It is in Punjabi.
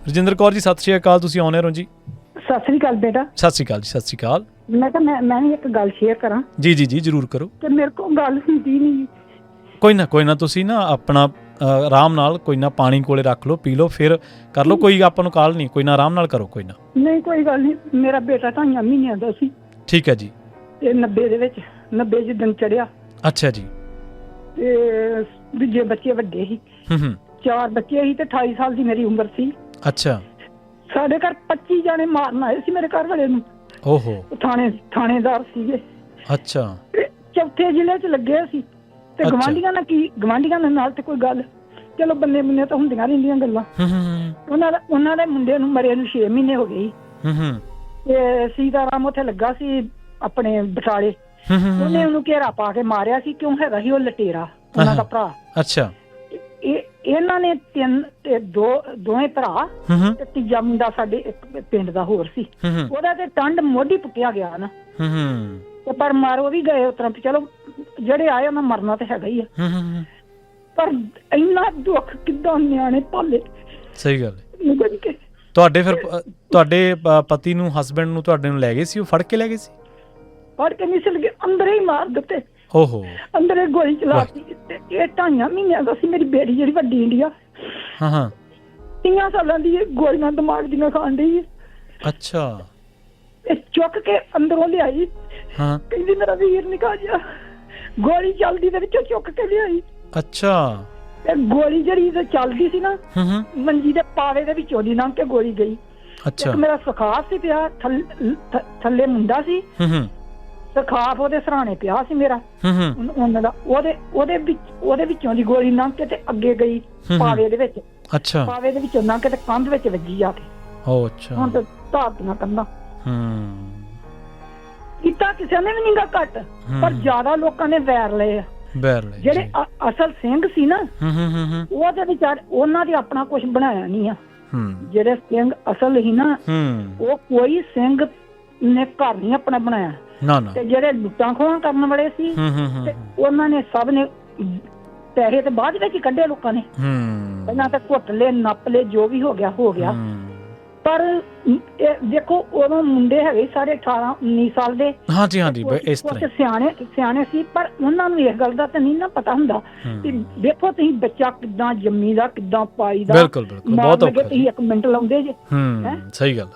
ਰਜਿੰਦਰ ਕੌਰ ਜੀ ਸਤਿ ਸ਼੍ਰੀ ਅਕਾਲ, ਤੁਸੀਂ ਆਉਣੇ ਹੋ ਜੀ। ਸਤਿ ਸ੍ਰੀ ਅਕਾਲ ਬੇਟਾ। ਸਤਿ ਸ਼੍ਰੀ ਅਕਾਲ ਜੀ, ਸਤਿ ਸ਼੍ਰੀ ਅਕਾਲ। ਮੈਂ ਕਿਹਾ ਮੈਂ ਵੀ ਇੱਕ ਗੱਲ ਸ਼ੇਅਰ ਕਰਾਂ। ਜੀ ਜੀ ਜੀ ਜ਼ਰੂਰ ਕਰੋ। ਤੇ ਮੇਰੇ ਕੋਲ ਗੱਲ ਹੁੰਦੀ ਨਹੀਂ। ਕੋਈ ਨਾ ਤੁਸੀਂ ਨਾ ਆਪਣਾ ਆਰਾਮ ਨਾਲ ਕੋਈ ਨਾ ਪਾਣੀ ਕੋਲੇ ਰੱਖ ਲਓ, ਪੀ ਲਓ, ਫਿਰ ਕਰ ਲਓ, ਕੋਈ ਆਪਾਂ ਨੂੰ ਕਾਲ ਨਹੀਂ, ਕੋਈ ਨਾ ਆਰਾਮ ਨਾਲ ਕਰੋ, ਕੋਈ ਨਾ। ਨਹੀਂ ਕੋਈ ਗੱਲ ਨਹੀਂ। ਮੇਰਾ ਬੇਟਾ 2 ਮਹੀਨਿਆਂ ਦਾ ਸੀ ਠੀਕ ਹੈ ਜੀ। ਤੇ 90 ਦੇ ਵਿੱਚ 90 ਜਿੱਦਣ ਚੜਿਆ ਅੱਛਾ ਜੀ। ਤੇ ਦੂਜੇ ਬੱਚੇ ਵੱਡੇ ਸੀ। 4 ਬੱਚੇ ਸੀ ਤੇ 28 ਸਾਲ ਦੀ ਮੇਰੀ ਉਮਰ ਸੀ। ਅੱਛਾ। ਸਾਡੇ ਘਰ 25 ਜਾਣੇ ਮਾਰਨ ਆਏ ਸੀ ਮੇਰੇ ਘਰ ਵਾਲੇ ਨੂੰ। ਓਹੋ। ਥਾਣੇਦਾਰ ਸੀਗੇ। ਅੱਛਾ। ਤੇ ਚੌਥੇ ਜ਼ਿਲ੍ਹੇ 'ਚ ਲੱਗੇ ਸੀ ਤੇ ਗਵਾਂਢੀਆਂ ਨਾਲ ਤੇ ਕੋਈ ਗੱਲ, ਚਲੋ ਬੰਨੇ ਤਾਂ ਹੁੰਦੀਆਂ ਰਹਿੰਦੀਆਂ ਗੱਲਾਂ। ਉਹਨਾਂ ਦੇ ਮੁੰਡੇ ਨੂੰ ਮਰੇ ਨੂੰ 6 ਮਹੀਨੇ ਹੋ ਗਏ ਸੀ। ਤੇ ਸੀਤਾਰਾਮ ਉੱਥੇ ਲੱਗਾ ਸੀ ਆਪਣੇ ਬਟਾਲੇ। ਉਹਨੇ ਉਹਨੂੰ ਘੇਰਾ ਪਾ ਕੇ ਮਾਰਿਆ ਸੀ, ਕਿਉਂ ਹੈਗਾ ਸੀ ਉਹ ਲਟੇਰਾ, ਉਹਨਾਂ ਦਾ ਭਰਾ। ਅੱਛਾ। ਇਹਨਾਂ ਨੇ 3 ਤੇ ਦੋਵੇਂ ਭਰਾ ਤੇ ਤੀਜਾ ਮੁੰਡਾ ਸਾਡੇ ਇੱਕ ਪਿੰਡ ਦਾ ਹੋਰ ਸੀ। ਉਹਦਾ ਤੇ ਟੰਡ ਮੋਢੀ ਪੁੱਟਿਆ ਗਿਆ ਨਾ। ਤੇ ਪਰ ਮਾਰੋ ਵੀ ਗਏ ਉਸ ਤਰ੍ਹਾਂ, ਚਲੋ ਜਿਹੜੇ ਆਏ ਉਹਨਾਂ ਮਰਨਾ ਤੇ ਹੈਗਾ ਹੀ ਆ। ਪਰ ਇੰਨਾ ਦੁੱਖ ਕਿੱਦਾਂ ਨਿਆਣੇ ਪਾਲੇ। ਸਹੀ ਗੱਲ ਹੈ। ਤੁਹਾਡੇ ਫਿਰ ਤੁਹਾਡੇ ਪਤੀ ਨੂੰ, ਹਸਬੈਂਡ ਨੂੰ ਤੁਹਾਡੇ ਨੂੰ ਲੈ ਗਏ ਸੀ, ਉਹ ਫੜ ਕੇ ਲੈ ਗਏ ਸੀ? ਫੜ ਕੇ ਨਹੀਂ ਸੀ ਲਗੇ, ਅੰਦਰ ਹੀ ਮਾਰ ਦਿੱਤੇ। ਓਹੋ। ਅੰਦਰ ਗੋਲੀ ਚਲਾਤੀ। ਇਹ 2.5 ਮਹੀਨਿਆਂ ਦਾ ਸੀ। ਮੇਰੀ ਬੇਟੀ ਜਿਹੜੀ ਵੱਡੀ ਇੰਡੀਆ 3 ਸਾਲਾਂ ਦੀ, ਗੋਲੀਆਂ ਦਿਮਾਗ ਦੀਆਂ ਖਾਣ ਡਈ ਹੈ। ਅੱਛਾ। ਇਹ ਚੁੱਕ ਕੇ ਅੰਦਰੋਂ ਲਿਆਈ। ਕਹਿੰਦੀ ਮੇਰਾ ਵੀਰ ਨਿਕਲ ਗਿਆ। ਗੋਲੀ ਚੱਲਦੀ ਦੇ ਵਿੱਚੋਂ ਚੁੱਕ ਕੇ ਲਿਆਈ। ਅੱਛਾ। ਤੇ ਗੋਲੀ ਜਿਹੜੀ ਚੱਲਦੀ ਸੀ ਨਾ, ਮੰਜੀ ਦੇ ਪਾਵੇ ਦੇ ਵਿੱਚੋਂ ਦੀ ਲੰਘ ਕੇ ਗੋਲੀ ਗਈ। ਅੱਛਾ। ਮੇਰਾ ਸਖਾਫ ਸੀ ਪਿਆ ਥੱਲੇ ਮੁੰਡਾ ਸੀ। ਸਖਾਫ ਉਹਦੇ ਸਰਾਣੇ ਪਿਆ ਸੀ ਮੇਰਾ, ਉਹਨਾਂ ਦਾ। ਉਹਦੇ ਵਿੱਚੋਂ ਦੀ ਗੋਲੀ ਲੰਘ ਕੇ ਤੇ ਅੱਗੇ ਗਈ ਪਾਵੇ ਦੇ ਵਿੱਚ। ਅੱਛਾ। ਪਾਵੇ ਦੇ ਵਿੱਚੋਂ ਲੰਘ ਕੇ ਤੇ ਕੰਧ ਵਿੱਚ ਵੱਜੀ ਜਾ ਕੇ। ਓ ਅੱਛਾ। ਹੁਣ ਤੇ ਧਾਰਦੀਆਂ ਕੰਧਾਂ। ਕੀਤਾ ਕਿਸੇ ਨੇ ਵੀ ਨਹੀਂਗਾ ਘੱਟ, ਪਰ ਜ਼ਿਆਦਾ ਲੋਕਾਂ ਨੇ ਵੈਰ ਲਏ ਆ। ਜਿਹੜੇ ਅਸਲ ਸਿੰਘ ਸੀ ਨਾ, ਉਹਦੇ ਵਿਚਾਰ ਉਹਨਾਂ ਦੇ ਆਪਣਾ ਕੁਛ ਬਣਾਇਆ ਨਹੀਂ ਆ। ਜਿਹੜੇ ਸਿੰਘ ਅਸਲ ਸੀ ਨਾ, ਉਹ ਕੋਈ ਸਿੰਘ ਨੇ ਘਰ ਨਹੀਂ ਆਪਣਾ ਬਣਾਇਆ। ਤੇ ਜਿਹੜੇ ਲੁੱਟਾਂ ਖੋਹਾਂ ਕਰਨ ਵਾਲੇ ਸੀ, ਤੇ ਉਹਨਾਂ ਨੇ ਸਭ ਨੇ ਪੈਸੇ ਤੇ ਬਾਅਦ ਵਿੱਚ ਕੱਢੇ ਲੋਕਾਂ ਨੇ। ਪਹਿਲਾਂ ਤਾਂ ਘੁੱਟ ਲਏ, ਨੱਪ ਲਏ, ਜੋ ਵੀ ਹੋ ਗਿਆ ਹੋ ਗਿਆ। ਪਰ ਦੇਖੋ ਉਦੋਂ ਮੁੰਡੇ ਹੈਗੇ ਸਾਰੇ 18-19 ਸਾਲ ਦੇ। ਹਾਂਜੀ ਇਸ ਤਰ੍ਹਾਂ ਸਿਆਣੇ ਸੀ, ਪਰ ਉਹਨਾਂ ਨੂੰ ਇਸ ਗੱਲ ਦਾ ਤਾਂ ਨਹੀਂ ਨਾ ਪਤਾ ਹੁੰਦਾ ਕਿ ਦੇਖੋ ਤੁਸੀਂ ਬੱਚਾ ਕਿੱਦਾਂ ਜੰਮੀ ਦਾ, ਕਿੱਦਾਂ ਪਾਈ ਦਾ। ਬਿਲਕੁਲ ਤੁਸੀਂ 1 ਮਿੰਟ ਲਾਉਂਦੇ ਜੇ। ਸਹੀ ਗੱਲ।